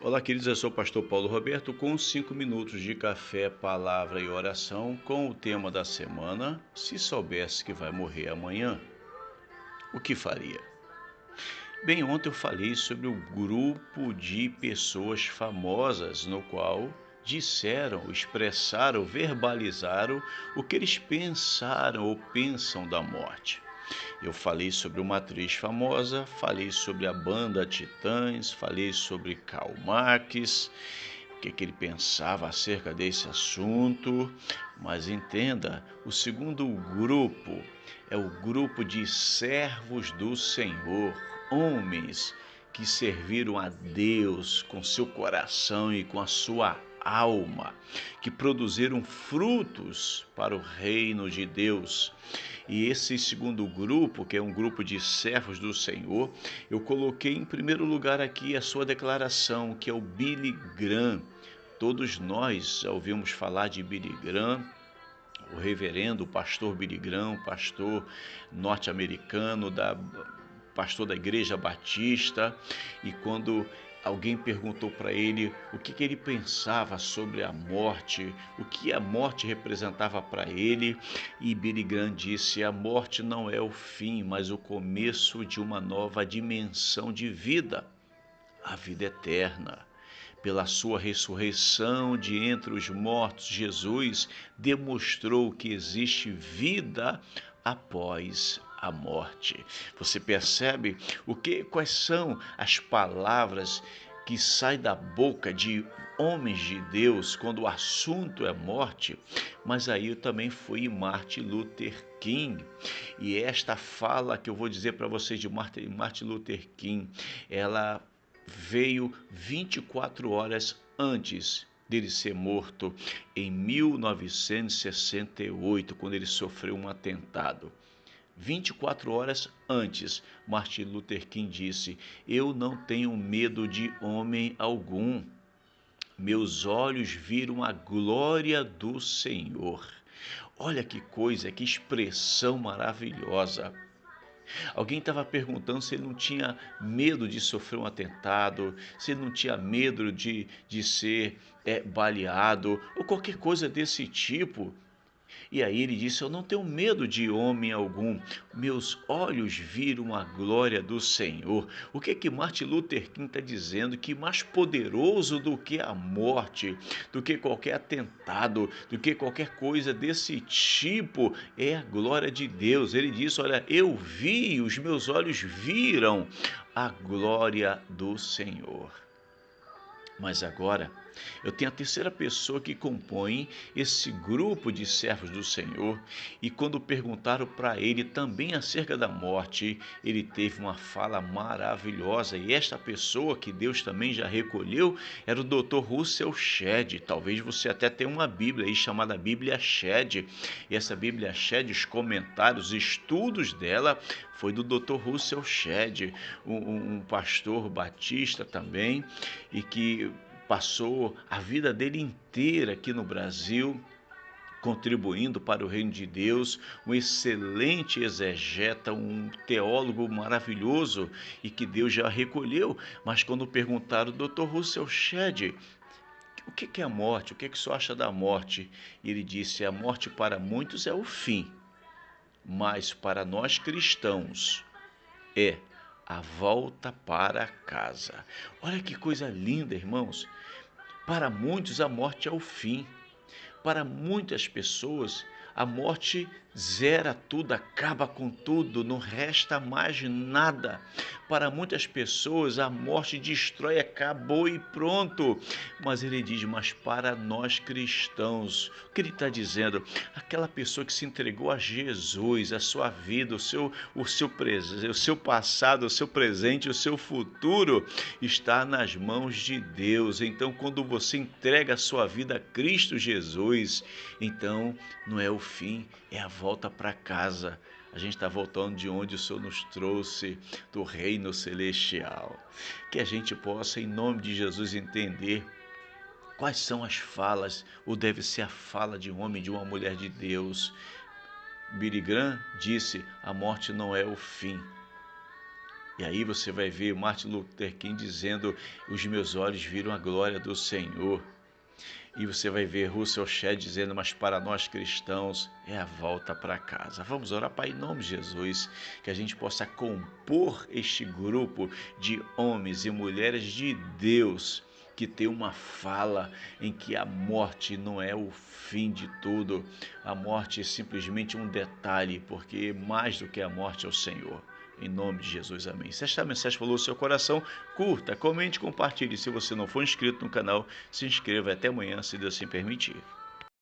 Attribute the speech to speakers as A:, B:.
A: Olá, queridos, eu sou o pastor Paulo Roberto com 5 minutos de café, palavra e oração com o tema da semana: se soubesse que vai morrer amanhã, o que faria? Bem, ontem eu falei sobre o grupo de pessoas famosas no qual disseram, expressaram, verbalizaram o que eles pensaram ou pensam da morte. Eu falei sobre uma atriz famosa, falei sobre a banda Titãs, falei sobre Karl Marx, o que ele pensava acerca desse assunto. Mas entenda, o segundo grupo é o grupo de servos do Senhor, homens que serviram a Deus com seu coração e com a sua alma, que produziram frutos para o reino de Deus. E esse segundo grupo, que é um grupo de servos do Senhor, eu coloquei em primeiro lugar aqui a sua declaração, que é o Billy Graham. Todos nós já ouvimos falar de Billy Graham, o reverendo, o pastor Billy Graham, pastor norte-americano, pastor da Igreja Batista, e quando alguém perguntou para ele o que ele pensava sobre a morte, o que a morte representava para ele, e Billy Graham disse: a morte não é o fim, mas o começo de uma nova dimensão de vida, a vida eterna. Pela sua ressurreição de entre os mortos, Jesus demonstrou que existe vida após a morte. Você percebe quais são as palavras que saem da boca de homens de Deus quando o assunto é morte? Mas aí eu também fui em Martin Luther King, e esta fala que eu vou dizer para vocês de Martin Luther King, ela veio 24 horas antes dele ser morto em 1968, quando ele sofreu um atentado. 24 horas antes, Martin Luther King disse: eu não tenho medo de homem algum. Meus olhos viram a glória do Senhor. Olha que coisa, que expressão maravilhosa. Alguém estava perguntando se ele não tinha medo de sofrer um atentado, se ele não tinha medo de ser baleado ou qualquer coisa desse tipo. E aí ele disse: eu não tenho medo de homem algum, meus olhos viram a glória do Senhor. O que é que Martin Luther King está dizendo? Que mais poderoso do que a morte, do que qualquer atentado, do que qualquer coisa desse tipo, é a glória de Deus. Ele disse: olha, eu vi, os meus olhos viram a glória do Senhor. Mas agora eu tenho a terceira pessoa que compõe esse grupo de servos do Senhor, e quando perguntaram para ele também acerca da morte, ele teve uma fala maravilhosa. E esta pessoa que Deus também já recolheu era o Dr. Russell Shedd. Talvez você até tenha uma Bíblia aí chamada Bíblia Shedd. E essa Bíblia Shedd, os comentários, os estudos dela foi do Dr. Russell Shedd, um pastor batista também, e que passou a vida dele inteira aqui no Brasil, contribuindo para o reino de Deus, um excelente exegeta, um teólogo maravilhoso, e que Deus já recolheu. Mas quando perguntaram: Dr. Russell Shedd, o que é a morte? O que o senhor acha da morte? E ele disse: a morte para muitos é o fim, mas para nós cristãos é a volta para casa. Olha que coisa linda, irmãos. Para muitos, a morte é o fim. Para muitas pessoas, a morte zera tudo, acaba com tudo, não resta mais nada. Para muitas pessoas, a morte destrói, acabou e pronto. Mas ele diz: mas para nós cristãos, o que ele está dizendo? Aquela pessoa que se entregou a Jesus, a sua vida, o seu passado, o seu presente, o seu futuro está nas mãos de Deus. Então, quando você entrega a sua vida a Cristo Jesus, então não é o fim, é a volta para casa. A gente está voltando de onde o Senhor nos trouxe, do reino celestial. Que a gente possa, em nome de Jesus, entender quais são as falas, ou deve ser a fala de um homem, de uma mulher de Deus. Billy Graham disse: a morte não é o fim, E aí você vai ver Martin Luther King dizendo: os meus olhos viram a glória do Senhor. E você vai ver Russell Shedd dizendo: mas para nós cristãos é a volta para casa. Vamos orar, Pai, em nome de Jesus, que a gente possa compor este grupo de homens e mulheres de Deus, que tem uma fala em que a morte não é o fim de tudo. A morte é simplesmente um detalhe, porque mais do que a morte é o Senhor. Em nome de Jesus, amém. Se esta mensagem falou o seu coração, curta, comente, compartilhe. Se você não for inscrito no canal, se inscreva. Até amanhã, se Deus assim permitir.